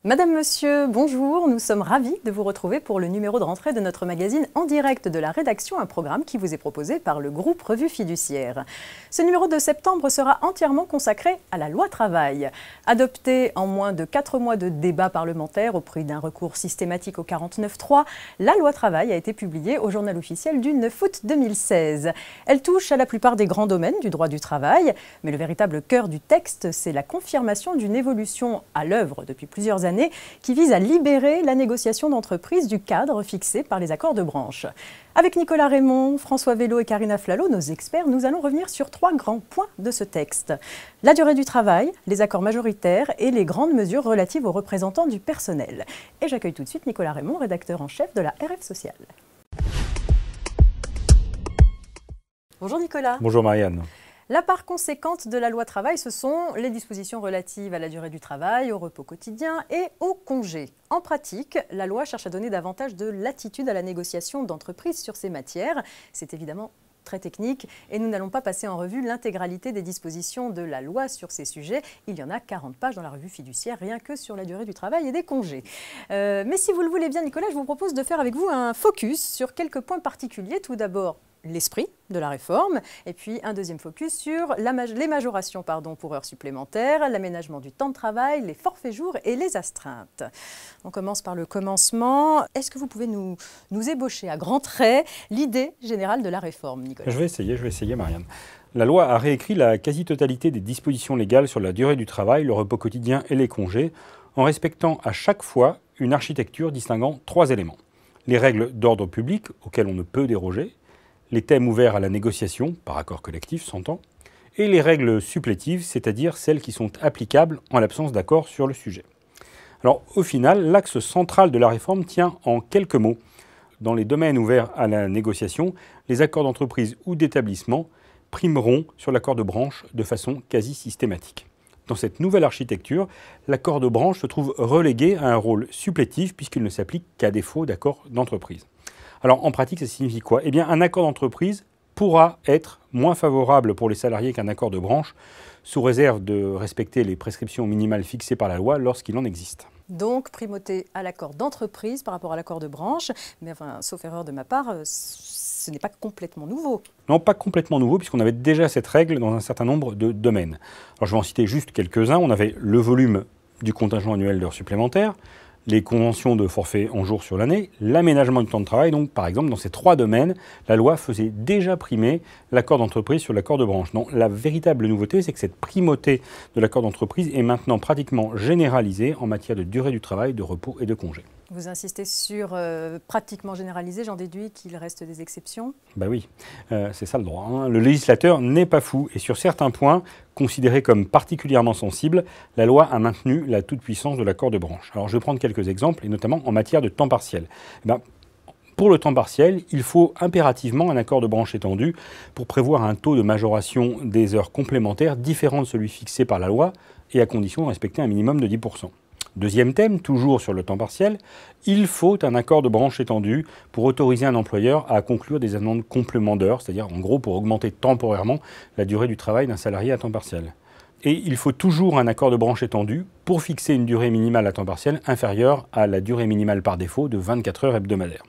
Madame, Monsieur, bonjour, nous sommes ravis de vous retrouver pour le numéro de rentrée de notre magazine En direct de la rédaction, un programme qui vous est proposé par le groupe Revue Fiduciaire. Ce numéro de septembre sera entièrement consacré à la loi travail. Adoptée en moins de 4 mois de débats parlementaires au prix d'un recours systématique au 49.3, la loi travail a été publiée au journal officiel du 9 août 2016. Elle touche à la plupart des grands domaines du droit du travail, mais le véritable cœur du texte, c'est la confirmation d'une évolution à l'œuvre depuis plusieurs années qui vise à libérer la négociation d'entreprise du cadre fixé par les accords de branche. Avec Nicolas Raymond, François Vello et Karina Flalo, nos experts, nous allons revenir sur 3 grands points de ce texte. La durée du travail, les accords majoritaires et les grandes mesures relatives aux représentants du personnel. Et j'accueille tout de suite Nicolas Raymond, rédacteur en chef de la RF Sociale. Bonjour Nicolas. Bonjour Marianne. La part conséquente de la loi travail, ce sont les dispositions relatives à la durée du travail, au repos quotidien et au congé. En pratique, la loi cherche à donner davantage de latitude à la négociation d'entreprise sur ces matières. C'est évidemment très technique et nous n'allons pas passer en revue l'intégralité des dispositions de la loi sur ces sujets. Il y en a 40 pages dans la revue fiduciaire, rien que sur la durée du travail et des congés. Mais si vous le voulez bien, Nicolas, je vous propose de faire avec vous un focus sur quelques points particuliers. Tout d'abord, l'esprit de la réforme, et puis un deuxième focus sur les majorations pour heures supplémentaires, l'aménagement du temps de travail, les forfaits jours et les astreintes. On commence par le commencement. Est-ce que vous pouvez nous ébaucher à grands traits l'idée générale de la réforme, Nicolas? Je vais essayer Marianne. La loi a réécrit la quasi-totalité des dispositions légales sur la durée du travail, le repos quotidien et les congés, en respectant à chaque fois une architecture distinguant 3 éléments. Les règles d'ordre public, auxquelles on ne peut déroger, les thèmes ouverts à la négociation, par accord collectif, s'entend, et les règles supplétives, c'est-à-dire celles qui sont applicables en l'absence d'accord sur le sujet. Alors, au final, l'axe central de la réforme tient en quelques mots. Dans les domaines ouverts à la négociation, les accords d'entreprise ou d'établissement primeront sur l'accord de branche de façon quasi systématique. Dans cette nouvelle architecture, l'accord de branche se trouve relégué à un rôle supplétif puisqu'il ne s'applique qu'à défaut d'accord d'entreprise. Alors en pratique, ça signifie quoi? Eh bien, un accord d'entreprise pourra être moins favorable pour les salariés qu'un accord de branche, sous réserve de respecter les prescriptions minimales fixées par la loi lorsqu'il en existe. Donc, primauté à l'accord d'entreprise par rapport à l'accord de branche, mais enfin, sauf erreur de ma part, ce n'est pas complètement nouveau. Non, pas complètement nouveau, puisqu'on avait déjà cette règle dans un certain nombre de domaines. Alors je vais en citer juste quelques-uns. On avait le volume du contingent annuel d'heures supplémentaires, les conventions de forfait en jours sur l'année, l'aménagement du temps de travail. Donc, par exemple, dans ces 3 domaines, la loi faisait déjà primer l'accord d'entreprise sur l'accord de branche. Non, la véritable nouveauté, c'est que cette primauté de l'accord d'entreprise est maintenant pratiquement généralisée en matière de durée du travail, de repos et de congé. Vous insistez sur pratiquement généralisé, j'en déduis qu'il reste des exceptions? Ben oui, c'est ça le droit, hein. Le législateur n'est pas fou et sur certains points, considérés comme particulièrement sensibles, la loi a maintenu la toute-puissance de l'accord de branche. Alors je vais prendre quelques exemples, et notamment en matière de temps partiel. Pour le temps partiel, il faut impérativement un accord de branche étendu pour prévoir un taux de majoration des heures complémentaires différent de celui fixé par la loi et à condition de respecter un minimum de 10%. Deuxième thème, toujours sur le temps partiel, il faut un accord de branche étendu pour autoriser un employeur à conclure des amendes complément d'heures, c'est-à-dire en gros pour augmenter temporairement la durée du travail d'un salarié à temps partiel. Et il faut toujours un accord de branche étendu pour fixer une durée minimale à temps partiel inférieure à la durée minimale par défaut de 24 heures hebdomadaires.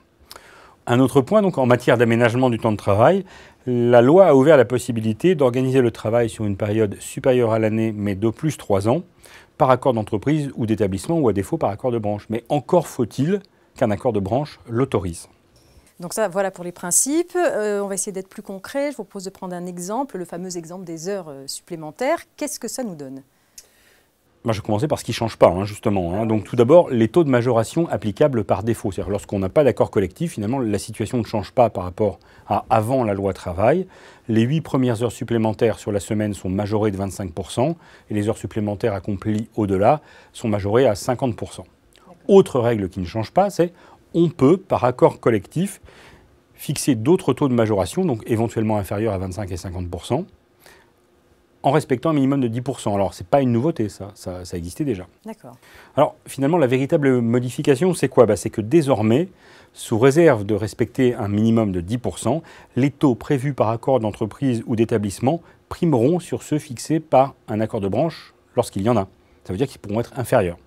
Un autre point, donc en matière d'aménagement du temps de travail, la loi a ouvert la possibilité d'organiser le travail sur une période supérieure à l'année, mais d'au plus 3 ans, par accord d'entreprise ou d'établissement ou à défaut par accord de branche. Mais encore faut-il qu'un accord de branche l'autorise. Donc ça, voilà pour les principes. On va essayer d'être plus concret. Je vous propose de prendre un exemple, le fameux exemple des heures supplémentaires. Qu'est-ce que ça nous donne? Je vais commencer par ce qui ne change pas, justement. Donc tout d'abord, les taux de majoration applicables par défaut. C'est-à-dire lorsqu'on n'a pas d'accord collectif, finalement, la situation ne change pas par rapport à avant la loi travail. Les 8 premières heures supplémentaires sur la semaine sont majorées de 25% et les heures supplémentaires accomplies au-delà sont majorées à 50%. Autre règle qui ne change pas, c'est on peut, par accord collectif, fixer d'autres taux de majoration, donc éventuellement inférieurs à 25 et 50%, en respectant un minimum de 10%. Alors, ce n'est pas une nouveauté, ça existait déjà. D'accord. Alors, finalement, la véritable modification, c'est quoi? C'est que désormais, sous réserve de respecter un minimum de 10%, les taux prévus par accord d'entreprise ou d'établissement primeront sur ceux fixés par un accord de branche lorsqu'il y en a. Ça veut dire qu'ils pourront être inférieurs.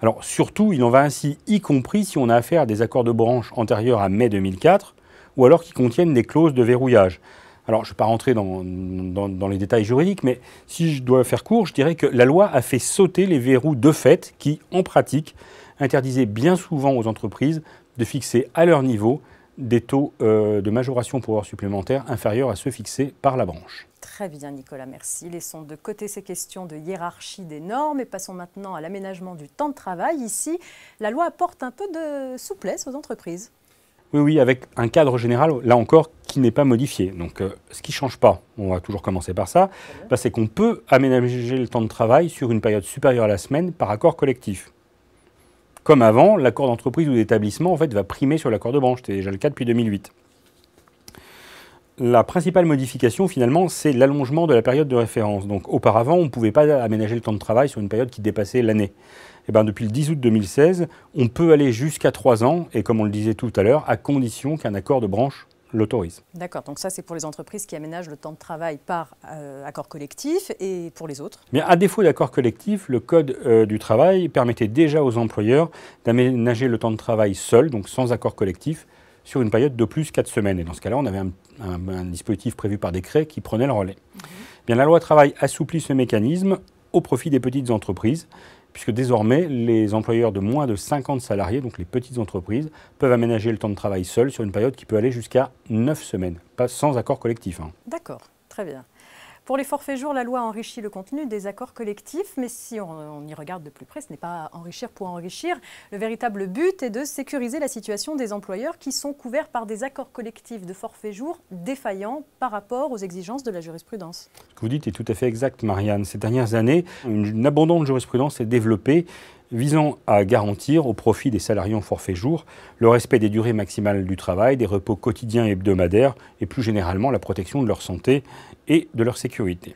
Alors surtout, il en va ainsi, y compris si on a affaire à des accords de branche antérieurs à mai 2004, ou alors qui contiennent des clauses de verrouillage. Alors je ne vais pas rentrer dans les détails juridiques, mais si je dois faire court, je dirais que la loi a fait sauter les verrous de fait qui, en pratique, interdisaient bien souvent aux entreprises de fixer à leur niveau des taux de majoration pour heures supplémentaires inférieurs à ceux fixés par la branche. Très bien Nicolas, merci. Laissons de côté ces questions de hiérarchie des normes et passons maintenant à l'aménagement du temps de travail. Ici, la loi apporte un peu de souplesse aux entreprises. Oui, avec un cadre général, là encore, qui n'est pas modifié. Donc ce qui ne change pas, on va toujours commencer par ça, c'est qu'on peut aménager le temps de travail sur une période supérieure à la semaine par accord collectif. Comme avant, l'accord d'entreprise ou d'établissement en fait, va primer sur l'accord de branche. C'était déjà le cas depuis 2008. La principale modification, finalement, c'est l'allongement de la période de référence. Donc, auparavant, on ne pouvait pas aménager le temps de travail sur une période qui dépassait l'année. Et bien, depuis le 10 août 2016, on peut aller jusqu'à 3 ans, et comme on le disait tout à l'heure, à condition qu'un accord de branche l'autorise. D'accord, donc ça c'est pour les entreprises qui aménagent le temps de travail par accord collectif, et pour les autres? Bien, à défaut d'accord collectif, le Code du travail permettait déjà aux employeurs d'aménager le temps de travail seul, donc sans accord collectif, sur une période de plus 4 semaines. Et dans ce cas-là, on avait un dispositif prévu par décret qui prenait le relais. Bien, la loi travail assouplit ce mécanisme au profit des petites entreprises, puisque désormais, les employeurs de moins de 50 salariés, donc les petites entreprises, peuvent aménager le temps de travail seul sur une période qui peut aller jusqu'à 9 semaines, pas sans accord collectif. D'accord, très bien. Pour les forfaits jours, la loi enrichit le contenu des accords collectifs, mais si on y regarde de plus près, ce n'est pas enrichir pour enrichir. Le véritable but est de sécuriser la situation des employeurs qui sont couverts par des accords collectifs de forfaits jours défaillants par rapport aux exigences de la jurisprudence. Ce que vous dites est tout à fait exact, Marianne. Ces dernières années, une abondante jurisprudence s'est développée visant à garantir au profit des salariés en forfait jour le respect des durées maximales du travail, des repos quotidiens et hebdomadaires et plus généralement la protection de leur santé et de leur sécurité.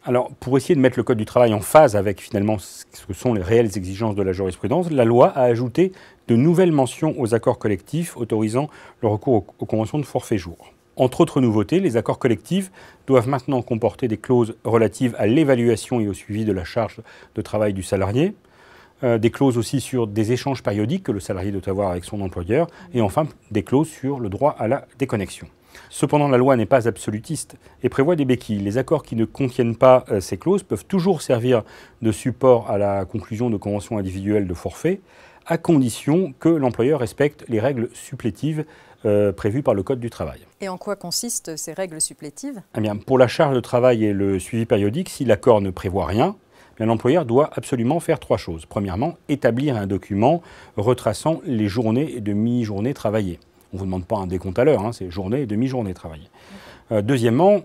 Alors, pour essayer de mettre le Code du travail en phase avec finalement ce que sont les réelles exigences de la jurisprudence, la loi a ajouté de nouvelles mentions aux accords collectifs autorisant le recours aux conventions de forfait jour. Entre autres nouveautés, les accords collectifs doivent maintenant comporter des clauses relatives à l'évaluation et au suivi de la charge de travail du salarié, des clauses aussi sur des échanges périodiques que le salarié doit avoir avec son employeur, et enfin des clauses sur le droit à la déconnexion. Cependant, la loi n'est pas absolutiste et prévoit des béquilles. Les accords qui ne contiennent pas ces clauses peuvent toujours servir de support à la conclusion de conventions individuelles de forfait, à condition que l'employeur respecte les règles supplétives prévues par le Code du travail. Et en quoi consistent ces règles supplétives? Eh bien, pour la charge de travail et le suivi périodique, si l'accord ne prévoit rien, l'employeur doit absolument faire 3 choses. Premièrement, établir un document retraçant les journées et demi-journées travaillées. On ne vous demande pas un décompte à l'heure, c'est journée et demi-journée travaillées. Deuxièmement,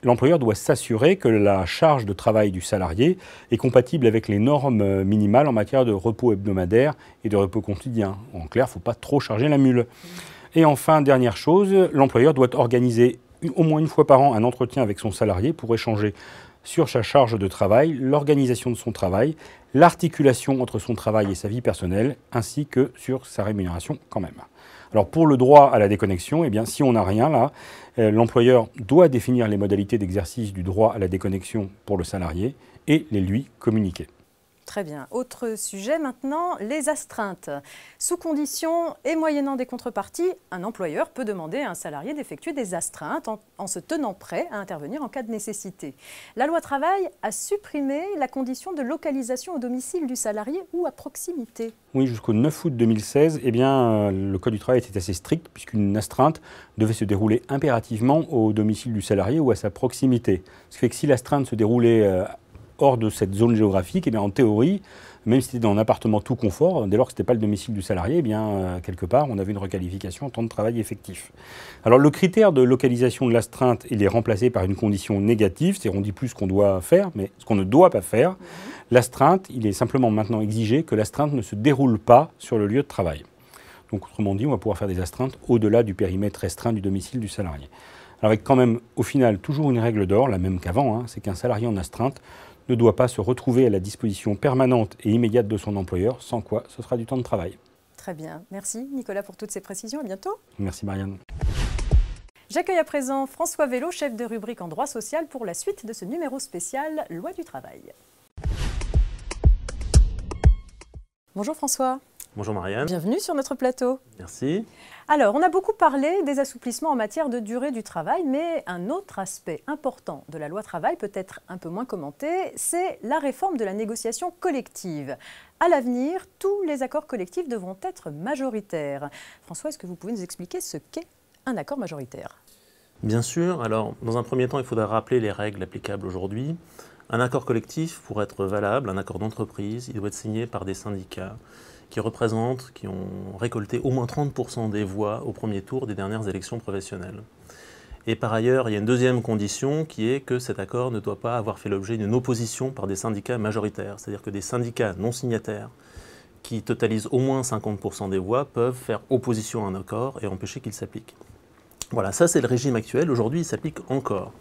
l'employeur doit s'assurer que la charge de travail du salarié est compatible avec les normes minimales en matière de repos hebdomadaire et de repos quotidien. En clair, il ne faut pas trop charger la mule. Et enfin, dernière chose, l'employeur doit organiser au moins une fois par an un entretien avec son salarié pour échanger sur sa charge de travail, l'organisation de son travail, l'articulation entre son travail et sa vie personnelle, ainsi que sur sa rémunération quand même. Alors pour le droit à la déconnexion, eh bien, si on n'a rien là, l'employeur doit définir les modalités d'exercice du droit à la déconnexion pour le salarié et les lui communiquer. Très bien. Autre sujet maintenant, les astreintes. Sous condition et moyennant des contreparties, un employeur peut demander à un salarié d'effectuer des astreintes en se tenant prêt à intervenir en cas de nécessité. La loi travail a supprimé la condition de localisation au domicile du salarié ou à proximité. Oui, jusqu'au 9 août 2016, eh bien, le Code du travail était assez strict puisqu'une astreinte devait se dérouler impérativement au domicile du salarié ou à sa proximité. Ce qui fait que si l'astreinte se déroulait hors de cette zone géographique, eh bien, en théorie, même si c'était dans un appartement tout confort, dès lors que ce n'était pas le domicile du salarié, eh bien, quelque part, on avait une requalification en temps de travail effectif. Alors le critère de localisation de l'astreinte, il est remplacé par une condition négative, c'est-à-dire on dit plus ce qu'on doit faire, mais ce qu'on ne doit pas faire. L'astreinte, il est simplement maintenant exigé que l'astreinte ne se déroule pas sur le lieu de travail. Donc autrement dit, on va pouvoir faire des astreintes au-delà du périmètre restreint du domicile du salarié. Alors avec quand même, au final, toujours une règle d'or, la même qu'avant, c'est qu'un salarié en astreinte ne doit pas se retrouver à la disposition permanente et immédiate de son employeur, sans quoi ce sera du temps de travail. Très bien. Merci Nicolas pour toutes ces précisions. À bientôt. Merci Marianne. J'accueille à présent François Vélo, chef de rubrique en droit social, pour la suite de ce numéro spécial Loi du travail. Bonjour François. Bonjour Marianne. Bienvenue sur notre plateau. Merci. Alors, on a beaucoup parlé des assouplissements en matière de durée du travail, mais un autre aspect important de la loi travail, peut-être un peu moins commenté, c'est la réforme de la négociation collective. À l'avenir, tous les accords collectifs devront être majoritaires. François, est-ce que vous pouvez nous expliquer ce qu'est un accord majoritaire? Bien sûr. Alors, dans un premier temps, il faudra rappeler les règles applicables aujourd'hui. Un accord collectif, pour être valable, un accord d'entreprise, il doit être signé par des syndicats qui ont récolté au moins 30% des voix au premier tour des dernières élections professionnelles. Et par ailleurs, il y a une deuxième condition qui est que cet accord ne doit pas avoir fait l'objet d'une opposition par des syndicats majoritaires. C'est-à-dire que des syndicats non signataires qui totalisent au moins 50% des voix peuvent faire opposition à un accord et empêcher qu'il s'applique. Voilà, ça c'est le régime actuel. Aujourd'hui, il s'applique encore.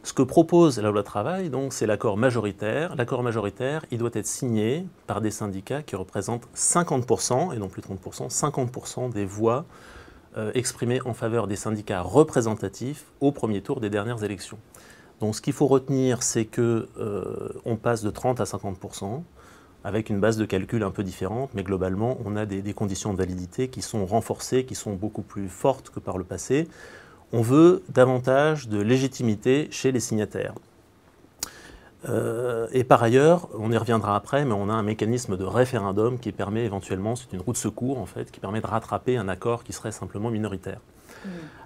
Ce que propose la loi travail, donc, c'est l'accord majoritaire. L'accord majoritaire, il doit être signé par des syndicats qui représentent 50%, et non plus 30%, 50% des voix exprimées en faveur des syndicats représentatifs au premier tour des dernières élections. Donc ce qu'il faut retenir, c'est qu'on passe de 30 à 50%, avec une base de calcul un peu différente, mais globalement, on a des conditions de validité qui sont renforcées, qui sont beaucoup plus fortes que par le passé. On veut davantage de légitimité chez les signataires. Et par ailleurs, on y reviendra après, mais on a un mécanisme de référendum qui permet éventuellement, c'est une roue de secours en fait, qui permet de rattraper un accord qui serait simplement minoritaire.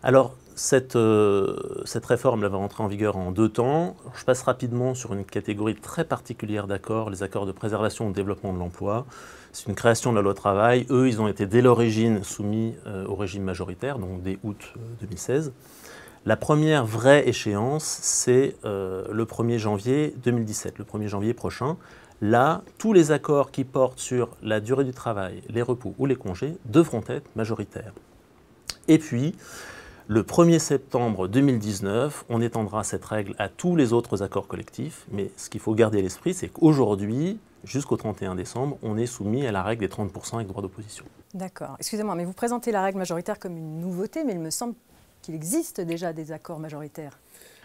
Alors, cette réforme va rentrer en vigueur en 2 temps. Je passe rapidement sur une catégorie très particulière d'accords, les accords de préservation et de développement de l'emploi. C'est une création de la loi travail. Eux, ils ont été dès l'origine soumis au régime majoritaire, donc dès août 2016. La première vraie échéance, c'est le 1er janvier 2017, le 1er janvier prochain. Là, tous les accords qui portent sur la durée du travail, les repos ou les congés devront être majoritaires. Et puis, le 1er septembre 2019, on étendra cette règle à tous les autres accords collectifs. Mais ce qu'il faut garder à l'esprit, c'est qu'aujourd'hui, jusqu'au 31 décembre, on est soumis à la règle des 30% avec droit d'opposition. D'accord. Excusez-moi, mais vous présentez la règle majoritaire comme une nouveauté, mais il me semble qu'il existe déjà des accords majoritaires.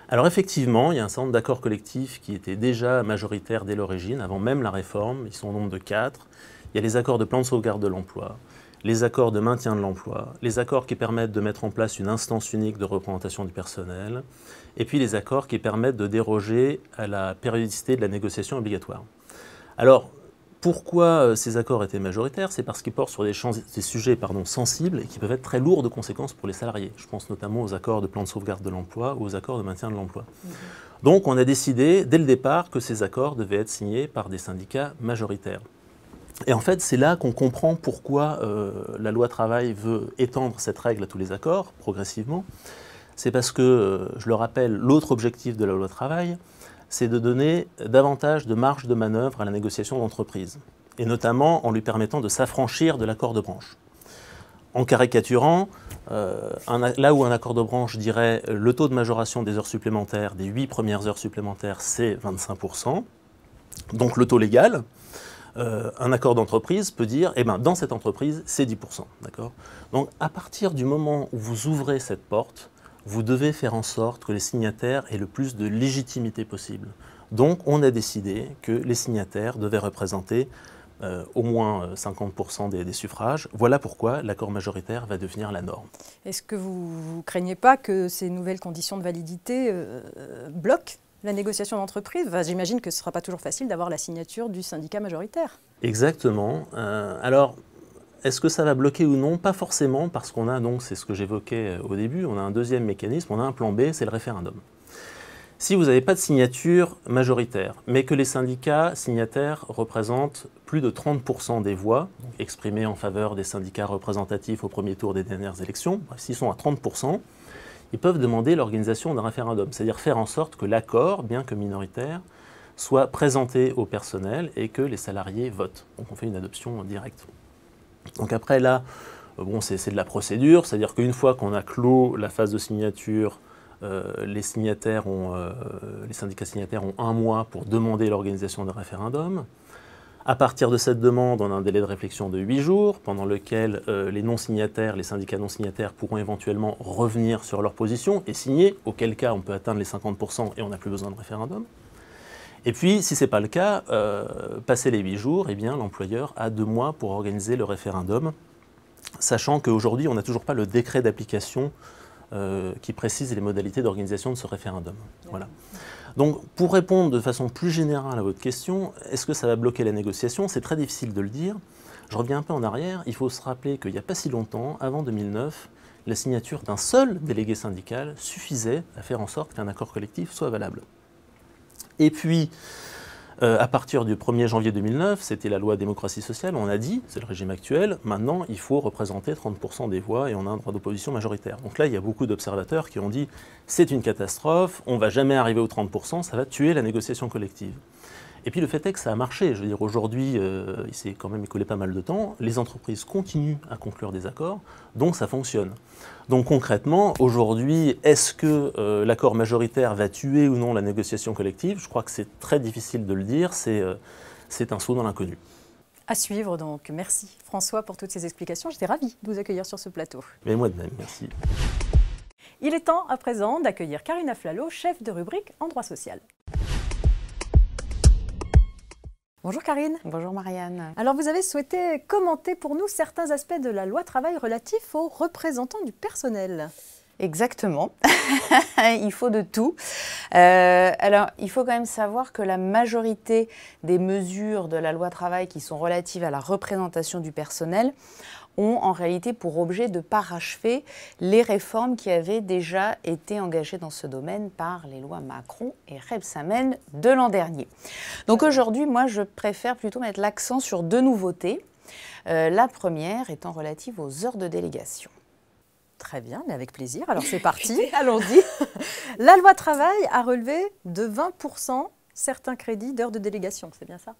Alors effectivement, il y a un certain nombre d'accords collectifs qui étaient déjà majoritaires dès l'origine, avant même la réforme. Ils sont au nombre de 4. Il y a les accords de plan de sauvegarde de l'emploi, les accords de maintien de l'emploi, les accords qui permettent de mettre en place une instance unique de représentation du personnel, et puis les accords qui permettent de déroger à la périodicité de la négociation obligatoire. Alors, pourquoi ces accords étaient majoritaires? C'est parce qu'ils portent sur des sujets sensibles et qui peuvent être très lourds de conséquences pour les salariés. Je pense notamment aux accords de plan de sauvegarde de l'emploi ou aux accords de maintien de l'emploi. Donc on a décidé dès le départ que ces accords devaient être signés par des syndicats majoritaires. Et en fait, c'est là qu'on comprend pourquoi la loi travail veut étendre cette règle à tous les accords, progressivement. C'est parce que, je le rappelle, l'autre objectif de la loi travail, c'est de donner davantage de marge de manœuvre à la négociation d'entreprise, et notamment en lui permettant de s'affranchir de l'accord de branche. En caricaturant, là où un accord de branche dirait le taux de majoration des heures supplémentaires, des 8 premières heures supplémentaires, c'est 25%, donc le taux légal. Un accord d'entreprise peut dire, dans cette entreprise, c'est 10%. Donc, à partir du moment où vous ouvrez cette porte, vous devez faire en sorte que les signataires aient le plus de légitimité possible. Donc, on a décidé que les signataires devaient représenter au moins 50% des suffrages. Voilà pourquoi l'accord majoritaire va devenir la norme. Est-ce que vous ne craignez pas que ces nouvelles conditions de validité bloquent la négociation d'entreprise? J'imagine que ce ne sera pas toujours facile d'avoir la signature du syndicat majoritaire. Exactement. Alors, est-ce que ça va bloquer ou non? Pas forcément, parce qu'on a donc, c'est ce que j'évoquais au début, on a un deuxième mécanisme, on a un plan B, c'est le référendum. Si vous n'avez pas de signature majoritaire, mais que les syndicats signataires représentent plus de 30% des voix exprimées en faveur des syndicats représentatifs au premier tour des dernières élections, s'ils sont à 30%, ils peuvent demander l'organisation d'un référendum, c'est-à-dire faire en sorte que l'accord, bien que minoritaire, soit présenté au personnel et que les salariés votent. Donc on fait une adoption directe. Donc après là, c'est de la procédure, c'est-à-dire qu'une fois qu'on a clos la phase de signature, les syndicats signataires ont 1 mois pour demander l'organisation d'un référendum. À partir de cette demande, on a un délai de réflexion de 8 jours, pendant lequel les non-signataires, les syndicats non-signataires pourront éventuellement revenir sur leur position et signer, auquel cas on peut atteindre les 50% et on n'a plus besoin de référendum. Et puis, si ce n'est pas le cas, passé les 8 jours, eh bien, l'employeur a 2 mois pour organiser le référendum, sachant qu'aujourd'hui, on n'a toujours pas le décret d'application qui précise les modalités d'organisation de ce référendum. Voilà. Donc, pour répondre de façon plus générale à votre question, est-ce que ça va bloquer la négociation? C'est très difficile de le dire. Je reviens un peu en arrière. Il faut se rappeler qu'il n'y a pas si longtemps, avant 2009, la signature d'un seul délégué syndical suffisait à faire en sorte qu'un accord collectif soit valable. Et puis, à partir du 1er janvier 2009, c'était la loi démocratie sociale, on a dit, c'est le régime actuel, maintenant il faut représenter 30% des voix et on a un droit d'opposition majoritaire. Donc là, il y a beaucoup d'observateurs qui ont dit c'est une catastrophe, on ne va jamais arriver aux 30%, ça va tuer la négociation collective. Et puis le fait est que ça a marché. Je veux dire, aujourd'hui, il s'est quand même écoulé pas mal de temps, les entreprises continuent à conclure des accords, donc ça fonctionne. Donc concrètement, aujourd'hui, est-ce que l'accord majoritaire va tuer ou non la négociation collective? Je crois que c'est très difficile de le dire, c'est un saut dans l'inconnu. À suivre donc. Merci François pour toutes ces explications. J'étais ravie de vous accueillir sur ce plateau. Mais moi de même, merci. Il est temps à présent d'accueillir Karina Flalo, chef de rubrique en droit social. Bonjour Karine. Bonjour Marianne. Alors vous avez souhaité commenter pour nous certains aspects de la loi travail relatifs aux représentants du personnel. Exactement, il faut de tout. Alors il faut quand même savoir que la majorité des mesures de la loi travail qui sont relatives à la représentation du personnel ont en réalité pour objet de parachever les réformes qui avaient déjà été engagées dans ce domaine par les lois Macron et Rebsamen de l'an dernier. Donc aujourd'hui, moi, je préfère plutôt mettre l'accent sur 2 nouveautés. La première étant relative aux heures de délégation. Très bien, mais avec plaisir. Alors c'est parti. Allons-y. La loi travail a relevé de 20% certains crédits d'heures de délégation, c'est bien ça?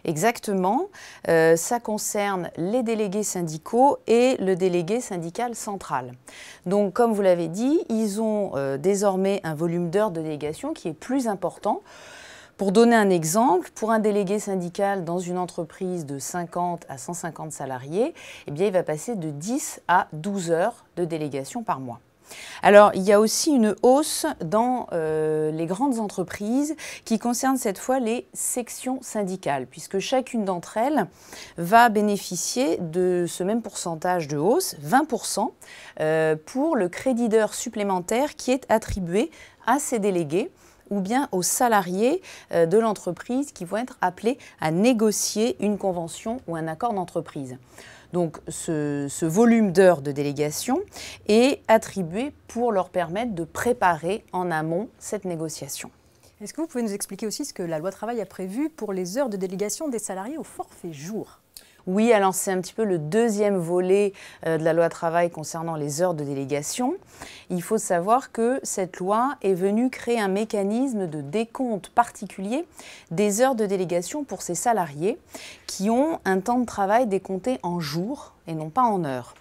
Exactement. Ça concerne les délégués syndicaux et le délégué syndical central. Donc, comme vous l'avez dit, ils ont désormais un volume d'heures de délégation qui est plus important. Pour donner un exemple, pour un délégué syndical dans une entreprise de 50 à 150 salariés, eh bien, il va passer de 10 à 12 heures de délégation par mois. Alors, il y a aussi une hausse dans les grandes entreprises qui concerne cette fois les sections syndicales, puisque chacune d'entre elles va bénéficier de ce même pourcentage de hausse, 20%, pour le crédit d'heures supplémentaire qui est attribué à ces délégués ou bien aux salariés de l'entreprise qui vont être appelés à négocier une convention ou un accord d'entreprise. Donc ce volume d'heures de délégation est attribué pour leur permettre de préparer en amont cette négociation. Est-ce que vous pouvez nous expliquer aussi ce que la loi travail a prévu pour les heures de délégation des salariés au forfait jour? Oui, alors c'est un petit peu le deuxième volet de la loi travail concernant les heures de délégation. Il faut savoir que cette loi est venue créer un mécanisme de décompte particulier des heures de délégation pour ces salariés qui ont un temps de travail décompté en jours et non pas en heures.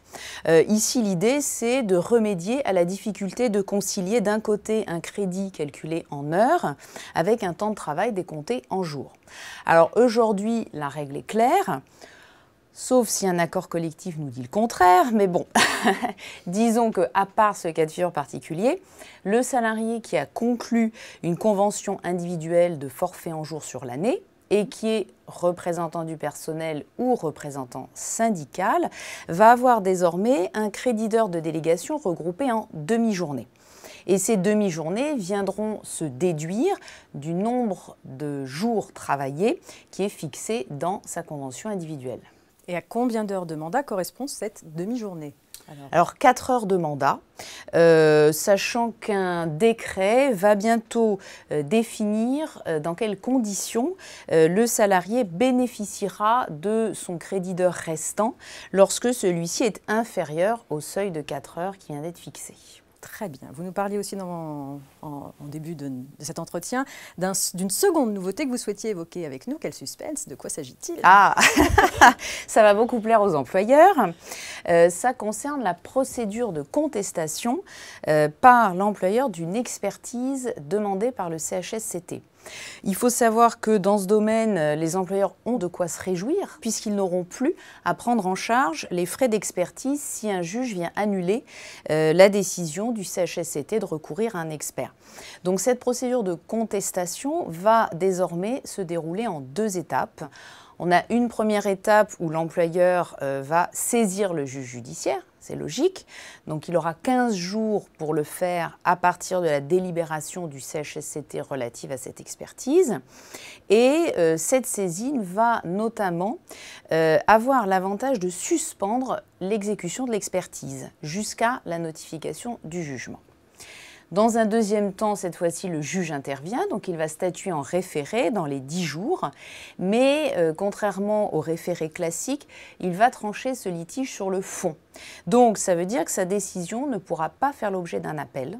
Ici, l'idée, c'est de remédier à la difficulté de concilier d'un côté un crédit calculé en heures avec un temps de travail décompté en jours. Alors aujourd'hui, la règle est claire. Sauf si un accord collectif nous dit le contraire, mais bon, disons qu'à part ce cas de figure particulier, le salarié qui a conclu une convention individuelle de forfait en jours sur l'année et qui est représentant du personnel ou représentant syndical va avoir désormais un crédit d'heures de délégation regroupé en demi-journées. Et ces demi-journées viendront se déduire du nombre de jours travaillés qui est fixé dans sa convention individuelle. Et à combien d'heures de mandat correspond cette demi-journée? Alors 4 heures de mandat, sachant qu'un décret va bientôt définir dans quelles conditions le salarié bénéficiera de son crédit d'heures restant lorsque celui-ci est inférieur au seuil de 4 heures qui vient d'être fixé. Très bien. Vous nous parliez aussi en début de cet entretien d'une seconde nouveauté que vous souhaitiez évoquer avec nous. Quel suspense? De quoi s'agit-il? Ah, ça va beaucoup plaire aux employeurs. Ça concerne la procédure de contestation par l'employeur d'une expertise demandée par le CHSCT. Il faut savoir que dans ce domaine, les employeurs ont de quoi se réjouir puisqu'ils n'auront plus à prendre en charge les frais d'expertise si un juge vient annuler la décision décision du CHSCT de recourir à un expert. Donc cette procédure de contestation va désormais se dérouler en 2 étapes. On a une première étape où l'employeur va saisir le juge judiciaire, c'est logique. Donc il aura 15 jours pour le faire à partir de la délibération du CHSCT relative à cette expertise. Et cette saisine va notamment avoir l'avantage de suspendre l'exécution de l'expertise jusqu'à la notification du jugement. Dans un deuxième temps, cette fois-ci, le juge intervient, donc il va statuer en référé dans les 10 jours, mais contrairement au référé classique, il va trancher ce litige sur le fond. Donc ça veut dire que sa décision ne pourra pas faire l'objet d'un appel,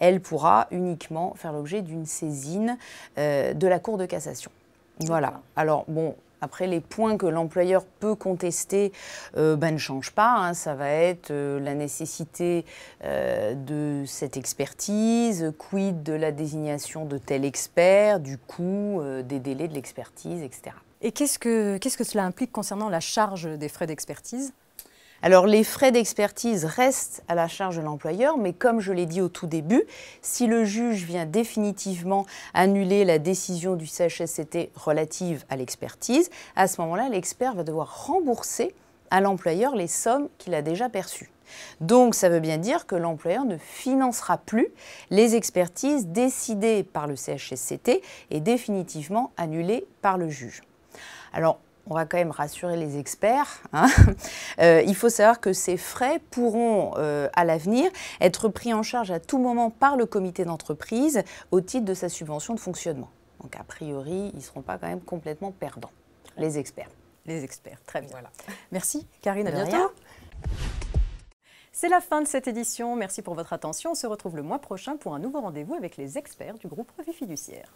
elle pourra uniquement faire l'objet d'une saisine de la Cour de cassation. Voilà. Alors bon, après, les points que l'employeur peut contester ne changent pas. Hein. Ça va être la nécessité de cette expertise, quid de la désignation de tel expert, du coût, des délais de l'expertise, etc. Et qu'est-ce que cela implique concernant la charge des frais d'expertise ? Alors, les frais d'expertise restent à la charge de l'employeur, mais comme je l'ai dit au tout début, si le juge vient définitivement annuler la décision du CHSCT relative à l'expertise, à ce moment-là, l'expert va devoir rembourser à l'employeur les sommes qu'il a déjà perçues. Donc, ça veut bien dire que l'employeur ne financera plus les expertises décidées par le CHSCT et définitivement annulées par le juge. Alors, on va quand même rassurer les experts. Hein. Il faut savoir que ces frais pourront, à l'avenir, être pris en charge à tout moment par le comité d'entreprise au titre de sa subvention de fonctionnement. Donc, a priori, ils ne seront pas quand même complètement perdants, les experts. Les experts, très bien. Voilà. Merci, Karine, à De bientôt. rien. C'est la fin de cette édition. Merci pour votre attention. On se retrouve le mois prochain pour un nouveau rendez-vous avec les experts du groupe Revue Fiduciaire.